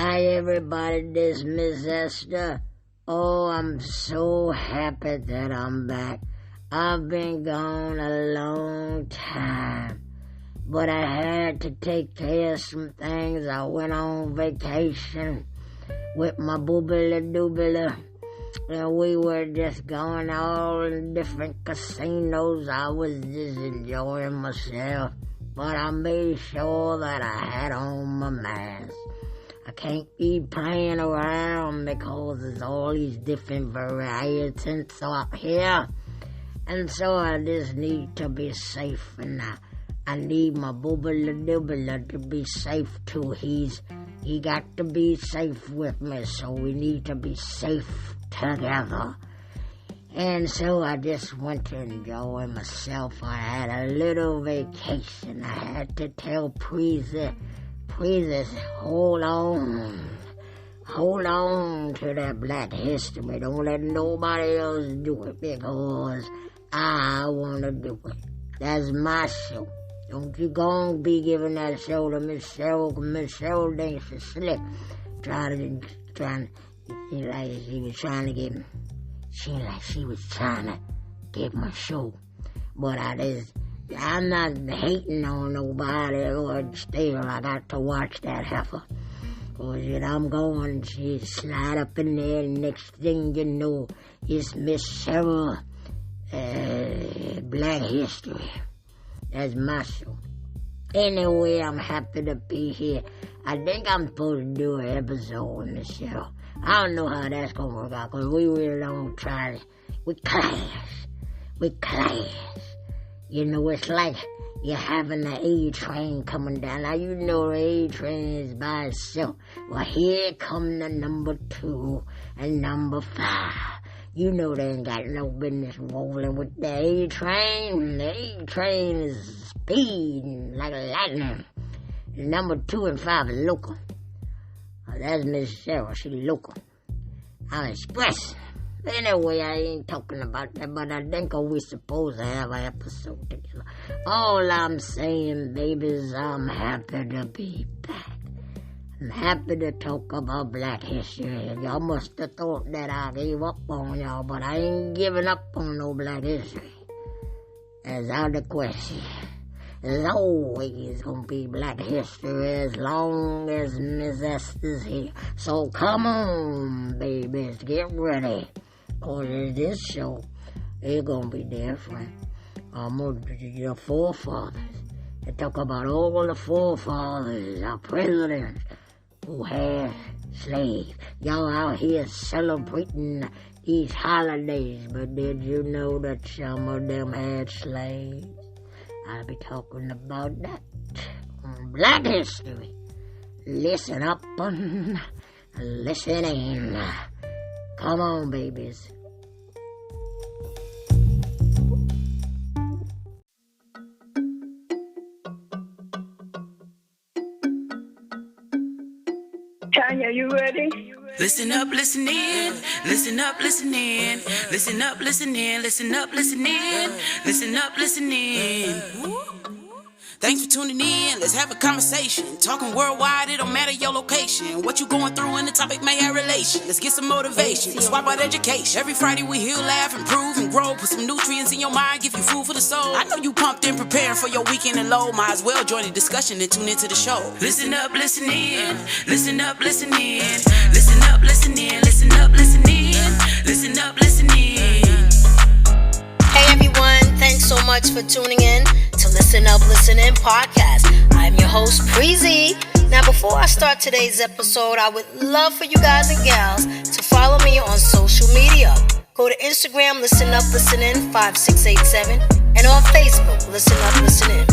Hi everybody, this Miss Esther. Oh, I'm so happy that I'm back. I've been gone a long time, but I had to take care of some things. I went on vacation with my boobila-doobila, and we were just going all in different casinos. I was just enjoying myself, but I made sure that I had on my mask. I can't be playing around because there's all these different varieties up here. And so I just need to be safe, and I need my boobila-doobila to be safe too. He got to be safe with me, so we need to be safe together. And so I just went to enjoy myself. I had a little vacation. I had to tell Preezy, hold on to that Black History. Don't let nobody else do it, because I want to do it. That's my show. Don't you go and be giving that show to Michelle thinks she's slick. She was trying to get my show. But I'm not hating on nobody, or still I got to watch that heifer. Cause I'm going, she slide up in there, and next thing you know, it's Miss Cheryl, Black History. That's my show. Anyway, I'm happy to be here. I think I'm supposed to do an episode in the show. I don't know how that's gonna work out, cause we really don't try it. We clash. You know, it's like you're having the A train coming down. Now, you know the A train is by itself. Well, here come the number 2 and number 5. You know they ain't got no business rolling with the A train. The A train is speeding like lightning. Number 2 and 5 is local. That's Miss Cheryl. She's local. I'm express. Anyway, I ain't talking about that, but I think we're supposed to have an episode together. All I'm saying, babies, I'm happy to be back. I'm happy to talk about Black History. Y'all must have thought that I gave up on y'all, but I ain't giving up on no Black History. That's out of the question. There's always gonna be Black History as long as Miss Esther's here. So come on, babies, get ready. Cause this show is gonna be different. The forefathers. They talk about all the forefathers, our presidents who had slaves. Y'all out here celebrating these holidays, but did you know that some of them had slaves? I'll be talking about that on Black History. Listen up and listen in. Come on, babies. Tanya, you ready? Listen up, listen in. Listen up, listen in. Listen up, listen in. Listen up, listen in. Listen up, listen in. Thanks for tuning in. Let's have a conversation. Talking worldwide, it don't matter your location. What you going through and the topic may have relation. Let's get some motivation. Swap out education. Every Friday we heal, laugh, improve, and grow. Put some nutrients in your mind, give you food for the soul. I know you pumped and preparing for your weekend and low. Might as well join the discussion and tune into the show. Listen up, listen in. Listen up, listen in. Listen up, listen in. Listen up, listen in. Listen up, listen in. Hey everyone, thanks so much for tuning in to Listen Up, Listen In podcast. I'm your host, Preezy. Now before I start today's episode, I would love for you guys and gals to follow me on social media. Go to Instagram, Listen Up, Listen In 5687, and on Facebook, Listen Up, Listen In.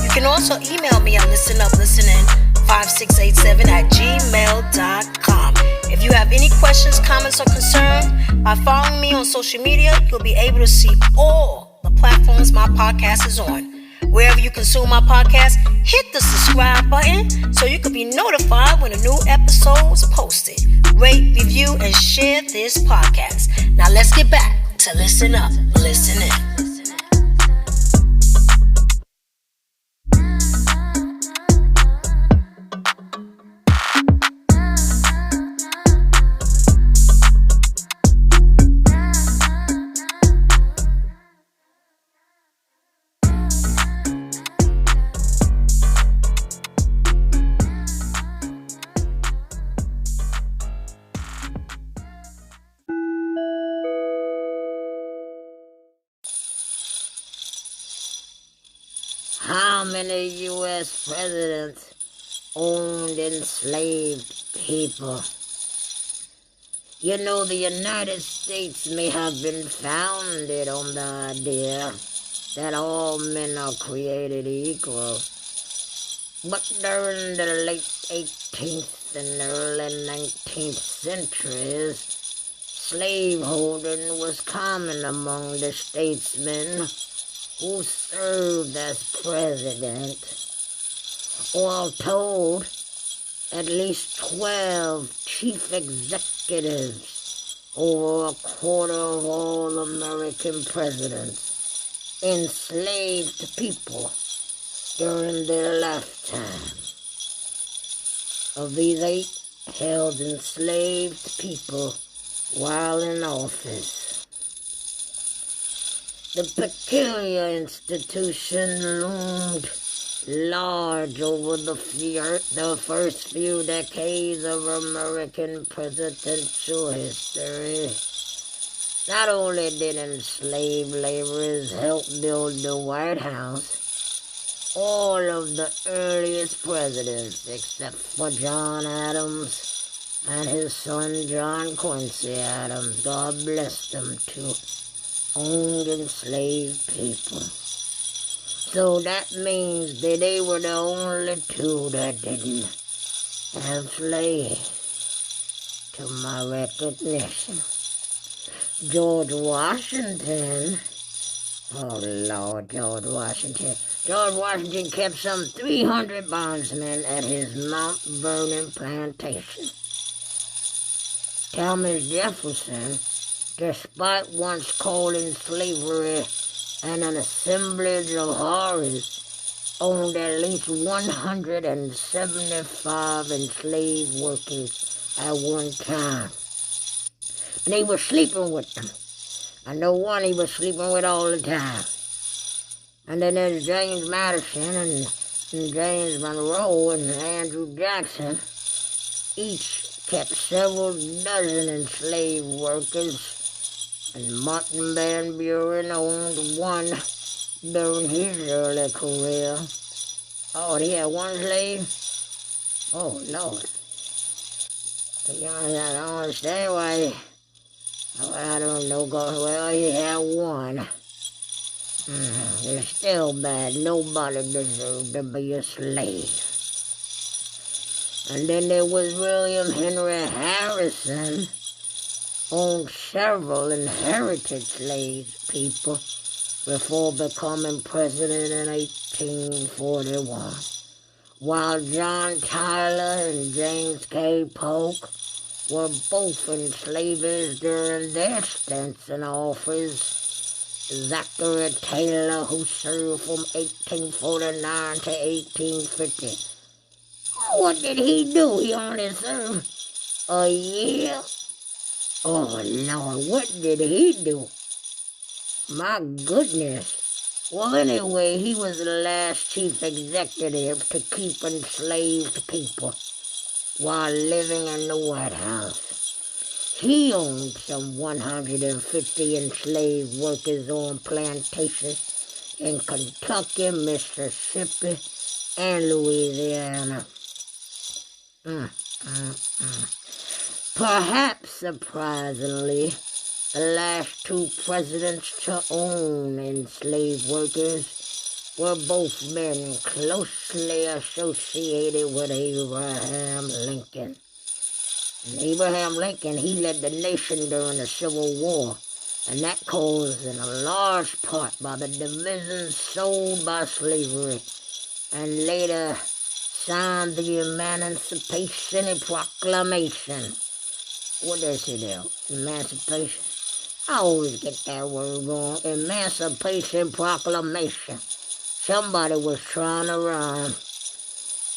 You can also email me at listenuplistenin5687@gmail.com. If you have any questions, comments, or concerns, by following me on social media, you'll be able to see all the platforms my podcast is on. Wherever you consume my podcast, hit the subscribe button so you can be notified when a new episode is posted. Rate, review, and share this podcast. Now let's get back to Listen Up, Listen In. how many U.S. presidents owned enslaved people? You know, the United States may have been founded on the idea that all men are created equal. But during the late 18th and early 19th centuries, slaveholding was common among the statesmen who served as president. All told, at least 12 chief executives, over a quarter of all American presidents, enslaved people during their lifetime. Of these 8 held enslaved people while in office. The peculiar institution loomed large over the first few decades of American presidential history. Not only did enslaved laborers help build the White House, all of the earliest presidents, except for John Adams and his son John Quincy Adams, God bless them too, owned enslaved people. So that means that they were the only 2 that didn't have slaves, to my recognition. George Washington, oh Lord, George Washington kept some 300 bondsmen at his Mount Vernon plantation. Thomas Jefferson, despite once calling slavery and an assemblage of horrors, owned at least 175 enslaved workers at one time. And he was sleeping with them. I know one he was sleeping with all the time. And then there's James Madison and James Monroe and Andrew Jackson. Each kept several dozen enslaved workers. And Martin Van Buren owned one during his early career. Oh, he had 1 slave? Oh, Lord. I don't understand why. I don't know. Well, he had 1. It's still bad. Nobody deserved to be a slave. And then there was William Henry Harrison, owned several inherited slave people before becoming president in 1841, while John Tyler and James K. Polk were both enslavers during their stints in office. Zachary Taylor, who served from 1849 to 1850. What did he do? He only served a year. Oh, Lord, what did he do? My goodness. Well, anyway, he was the last chief executive to keep enslaved people while living in the White House. He owned some 150 enslaved workers on plantations in Kentucky, Mississippi, and Louisiana. Perhaps surprisingly, the last 2 presidents to own enslaved workers were both men closely associated with Abraham Lincoln. And Abraham Lincoln, he led the nation during the Civil War, and that caused in a large part by the divisions sold by slavery, and later signed the Emancipation Proclamation. What does it do? Emancipation? I always get that word wrong. Emancipation Proclamation. Somebody was trying to rhyme.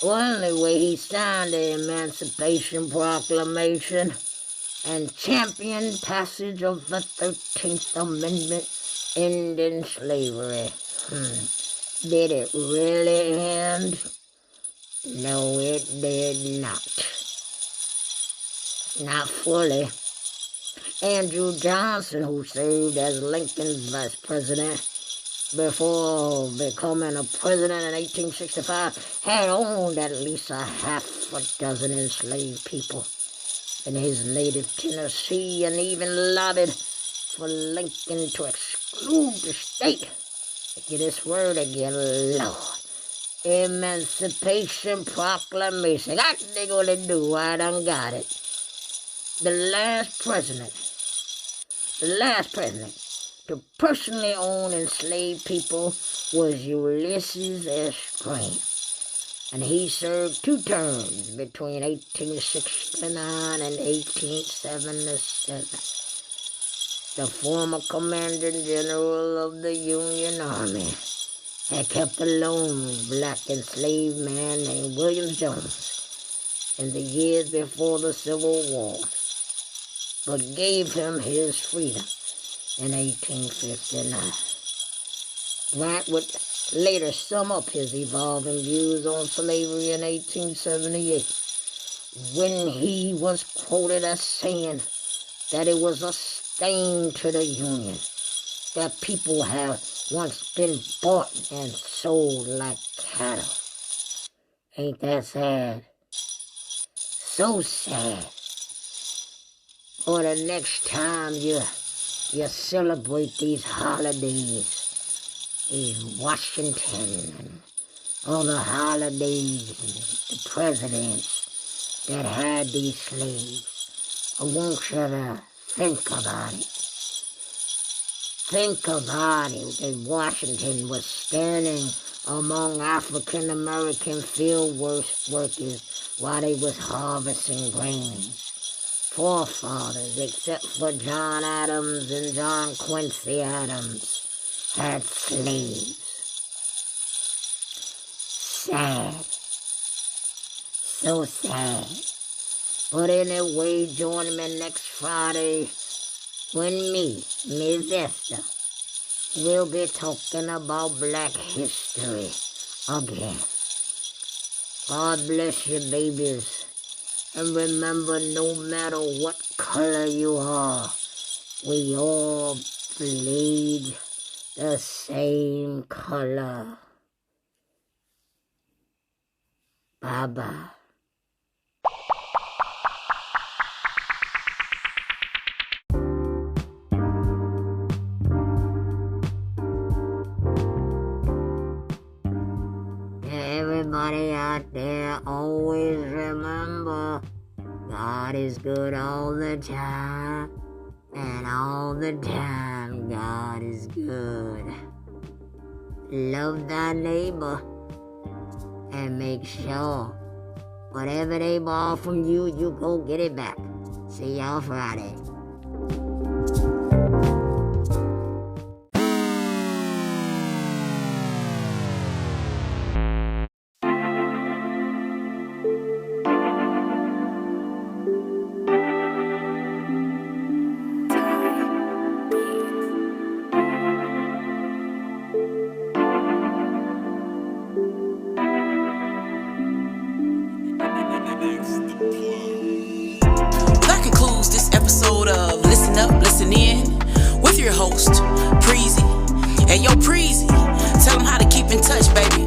Well, anyway, he signed the Emancipation Proclamation and championed passage of the 13th Amendment ending slavery. Did it really end? No, it did not. Not fully. Andrew Johnson, who served as Lincoln's vice president, before becoming a president in 1865, had owned at least a half a dozen enslaved people in his native Tennessee, and even lobbied for Lincoln to exclude the state. Get this word again, Lord. Emancipation Proclamation. What they gonna do? I done got it. The last president to personally own enslaved people was Ulysses S. Grant, and he served 2 terms between 1869 and 1877. The former commanding general of the Union Army had kept a lone black enslaved man named William Jones in the years before the Civil War, but gave him his freedom in 1859. Grant would later sum up his evolving views on slavery in 1878 when he was quoted as saying that it was a stain to the Union that people have once been bought and sold like cattle. Ain't that sad? So sad. Or the next time you celebrate these holidays, these Washington and all the holidays, the presidents that had these slaves, I want you to think about it. Think about it, that Washington was standing among African American field workers while they was harvesting grains. Forefathers, except for John Adams and John Quincy Adams, had slaves. Sad. So sad. But anyway, join me next Friday when me, Miss Esther, will be talking about Black history again. God bless you, babies. And remember, no matter what color you are, we all bleed the same color. Bye-bye. Everybody out there, always remember, God is good all the time, and all the time God is good. Love thy neighbor, and make sure whatever they borrow from you, you go get it back. See y'all Friday. That concludes this episode of Listen Up, Listen In with your host, Preezy. Hey, yo, Preezy, tell them how to keep in touch, baby.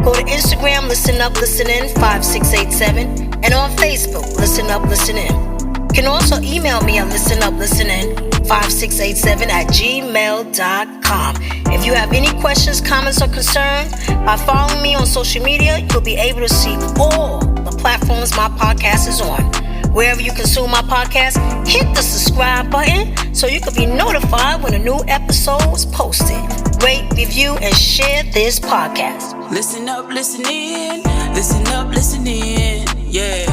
Go to Instagram, Listen Up, Listen In 5687, and on Facebook, Listen Up, Listen In. You can also email me at listenuplisten5687@gmail.com. If you have any questions, comments, or concerns, by following me on social media, you'll be able to see all the platforms my podcast is on. Wherever you consume my podcast, hit the subscribe button so you can be notified when a new episode is posted. Rate, review, and share this podcast. Listen up, listen in. Listen up, listen in. Yeah.